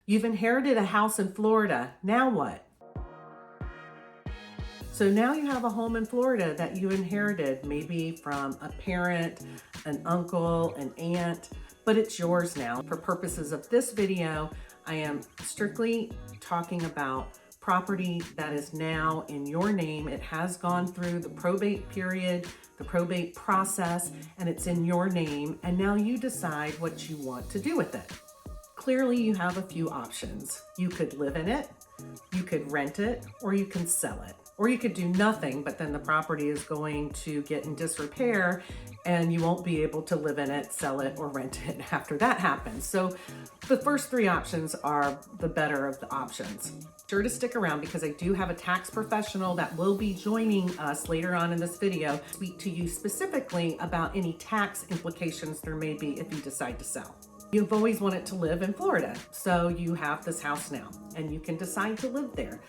You've inherited a house in Florida. Now what? So now you have a home in Florida that you inherited, maybe from a parent, an uncle, an aunt, but it's yours now. For purposes of this video, I am strictly talking about property that is now in your name. It has gone through the probate period, the probate process, and it's in your name. And now you decide what you want to do with it. Clearly, you have a few options. You could live in it, you could rent it, or you can sell it. Or you could do nothing, but then the property is going to get in disrepair and you won't be able to live in it, sell it, or rent it after that happens. So the first three options are the better of the options. Sure to stick around because I do have a tax professional that will be joining us later on in this video to speak to you specifically about any tax implications there may be if you decide to sell. You've always wanted to live in Florida, so you have this house now and you can decide to live there.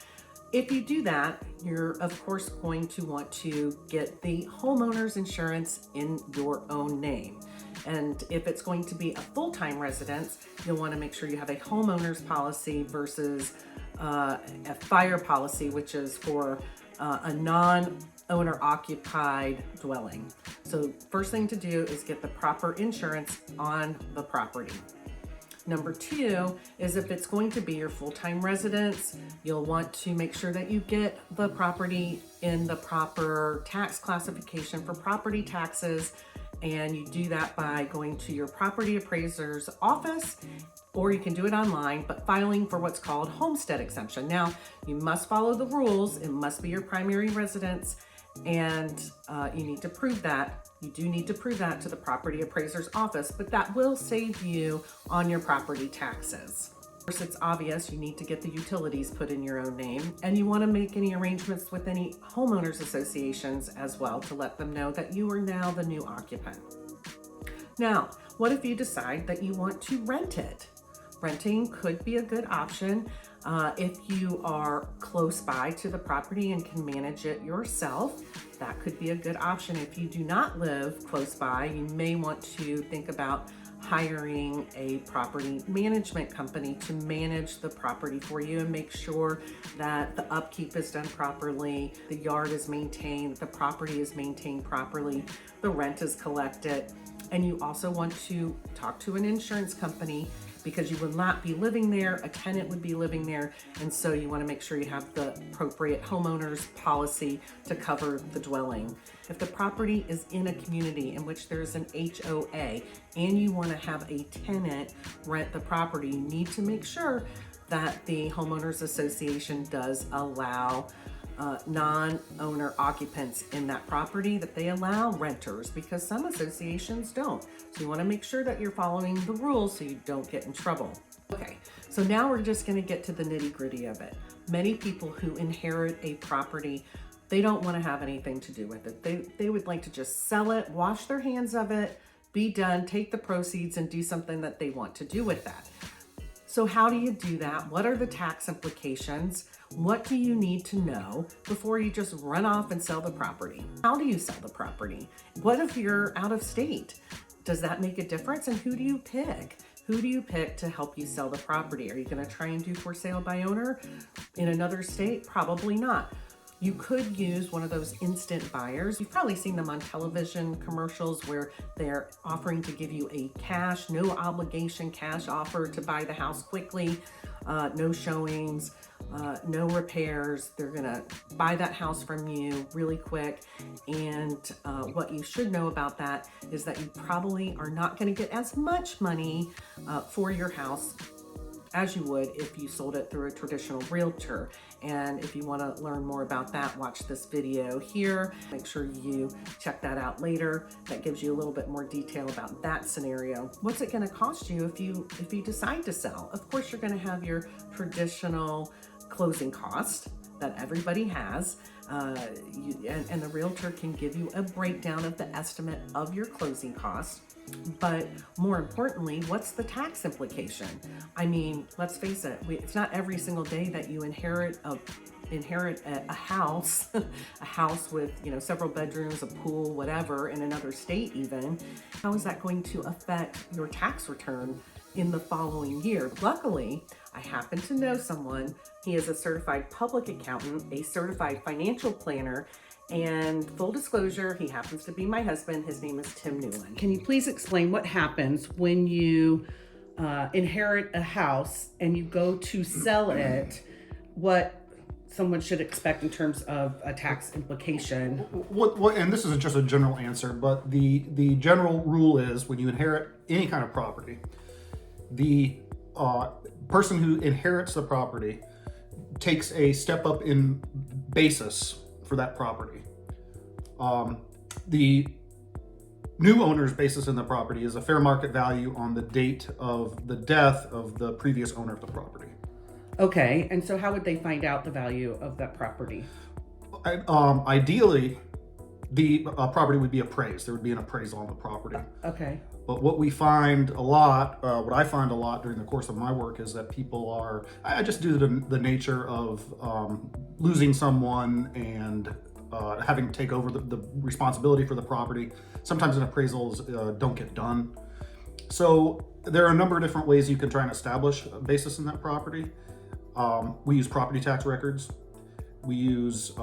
If you do that, you're of course going to want to get the homeowner's insurance in your own name. And if it's going to be a full-time residence, you'll want to make sure you have a homeowner's policy versus a fire policy, which is for a non-owner occupied dwelling. So first thing to do is get the proper insurance on the property. Number two is if it's going to be your full-time residence, you'll want to make sure that you get the property in the proper tax classification for property taxes. And you do that by going to your property appraiser's office, or you can do it online, but filing for what's called homestead exemption. Now, you must follow the rules. It must be your primary residence, and you need to prove that. You do need to prove that to the property appraiser's office, but that will save you on your property taxes. Of course, it's obvious you need to get the utilities put in your own name, and you want to make any arrangements with any homeowners associations as well to let them know that you are now the new occupant. Now, what if you decide that you want to rent it? Renting could be a good option if you are close by to the property and can manage it yourself. That could be a good option. If you do not live close by, you may want to think about hiring a property management company to manage the property for you and make sure that the upkeep is done properly, the yard is maintained, the property is maintained properly, the rent is collected. And you also want to talk to an insurance company because you will not be living there, a tenant would be living there, and so you want to make sure you have the appropriate homeowner's policy to cover the dwelling. If the property is in a community in which there's an HOA and you want to have a tenant rent the property, you need to make sure that the homeowners association does allow non-owner occupants in that property, that they allow renters, because some associations don't. So you want to make sure that you're following the rules so you don't get in trouble. Okay, so now we're just going to get to the nitty-gritty of it. Many people who inherit a property, they don't want to have anything to do with it. They would like to just sell it, wash their hands of it, be done, take the proceeds and do something that they want to do with that. So how do you do that? What are the tax implications? What do you need to know before you just run off and sell the property? How do you sell the property? What if you're out of state? Does that make a difference? And who do you pick? Who do you pick to help you sell the property? Are you going to try and do for sale by owner in another state? Probably not. You could use one of those instant buyers. You've probably seen them on television commercials where they're offering to give you a cash, no obligation cash offer to buy the house quickly, no showings, no repairs. They're gonna buy that house from you really quick. And what you should know about that is that you probably are not gonna get as much money for your house as you would if you sold it through a traditional realtor. And if you want to learn more about that, watch this video here. Make sure you check that out later. That gives you a little bit more detail about that scenario. What's it going to cost you if you decide to sell? Of course, you're going to have your traditional closing cost that everybody has. And the realtor can give you a breakdown of the estimate of your closing costs. But more importantly, what's the tax implication? I mean, let's face it, it's not every single day that you inherit a house, a house with, several bedrooms, a pool, whatever, in another state even. How is that going to affect your tax return in the following year? Luckily, I happen to know someone. He is a certified public accountant, a certified financial planner, and full disclosure, he happens to be my husband. His name is Tim Newlon. Can you please explain what happens when you inherit a house and you go to sell it, what someone should expect in terms of a tax implication? And this isn't just a general answer, but the general rule is when you inherit any kind of property, the person who inherits the property takes a step up in basis for that property. The new owner's basis in the property is a fair market value on the date of the death of the previous owner of the property. Okay, and so how would they find out the value of that property? Ideally, the property would be appraised. There would be an appraisal on the property. Okay. But what we find a lot, what I find a lot during the course of my work is that people are, I just due to the nature of losing someone and having to take over the responsibility for the property, sometimes an appraisals don't get done. So there are a number of different ways you can try and establish a basis in that property. We use property tax records. We use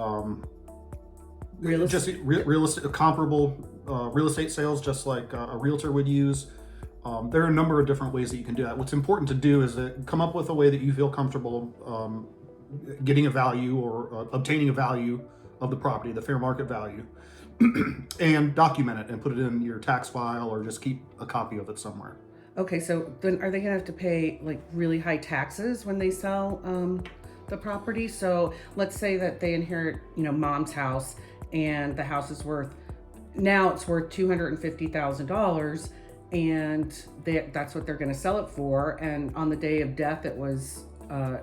real estate, comparable real estate sales, just like a realtor would use. There are a number of different ways that you can do that. What's important to do is that come up with a way that you feel comfortable getting a value or obtaining a value of the property, the fair market value, and document it and put it in your tax file or just keep a copy of it somewhere. Okay, so then are they gonna have to pay like really high taxes when they sell the property? So let's say that they inherit, mom's house, and the house is worth $250,000, and that's what they're going to sell it for. And on the day of death, it was on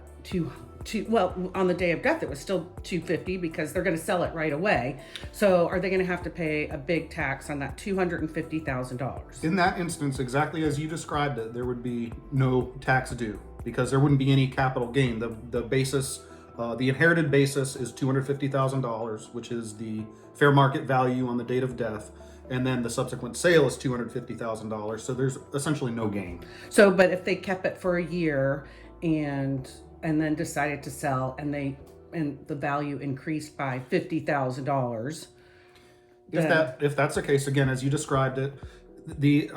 the day of death, it was still $250 because they're going to sell it right away. So are they going to have to pay a big tax on that $250,000? In that instance, exactly as you described it, there would be no tax due because there wouldn't be any capital gain. The basis, the inherited basis is $250,000, which is the fair market value on the date of death. And then the subsequent sale is $250,000. So there's essentially no gain. So, but if they kept it for a year and then decided to sell and the value increased by $50,000. If that's the case, again, as you described it, the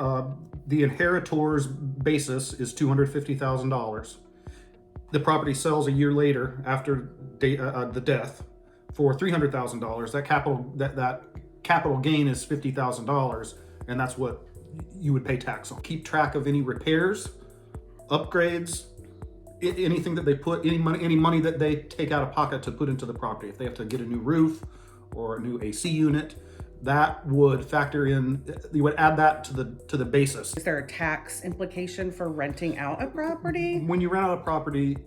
inheritor's basis is $250,000. The property sells a year later after the death for $300,000. That capital gain is $50,000, and that's what you would pay tax on. Keep track of any repairs, upgrades, anything that they put, any money that they take out of pocket to put into the property. If they have to get a new roof or a new AC unit, that would factor in. You would add that to the basis. Is there a tax implication for renting out a property? When you rent out a property,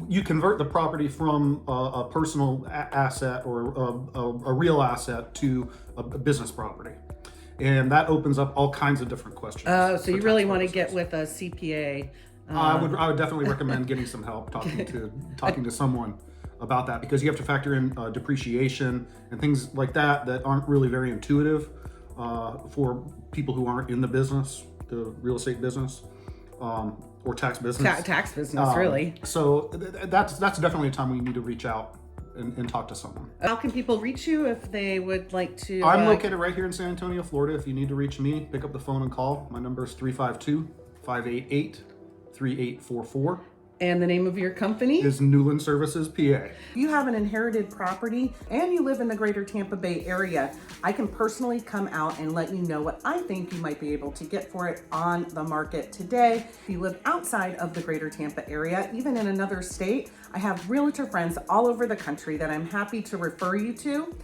you convert the property from a personal asset or a real asset to a business property. And that opens up all kinds of different questions. So you really want to get with a CPA. I would definitely recommend getting some help talking to someone about that, because you have to factor in depreciation and things like that aren't really very intuitive for people who aren't in the business, the real estate business, or tax business. Tax business, really. So that's definitely a time when you need to reach out and talk to someone. How can people reach you if they would like to? I'm located right here in San Antonio, Florida. If you need to reach me, pick up the phone and call. My number is 352-588-3844. And the name of your company is Newlon Services, PA. If you have an inherited property and you live in the Greater Tampa Bay area, I can personally come out and let you know what I think you might be able to get for it on the market today. If you live outside of the Greater Tampa area, even in another state, I have realtor friends all over the country that I'm happy to refer you to.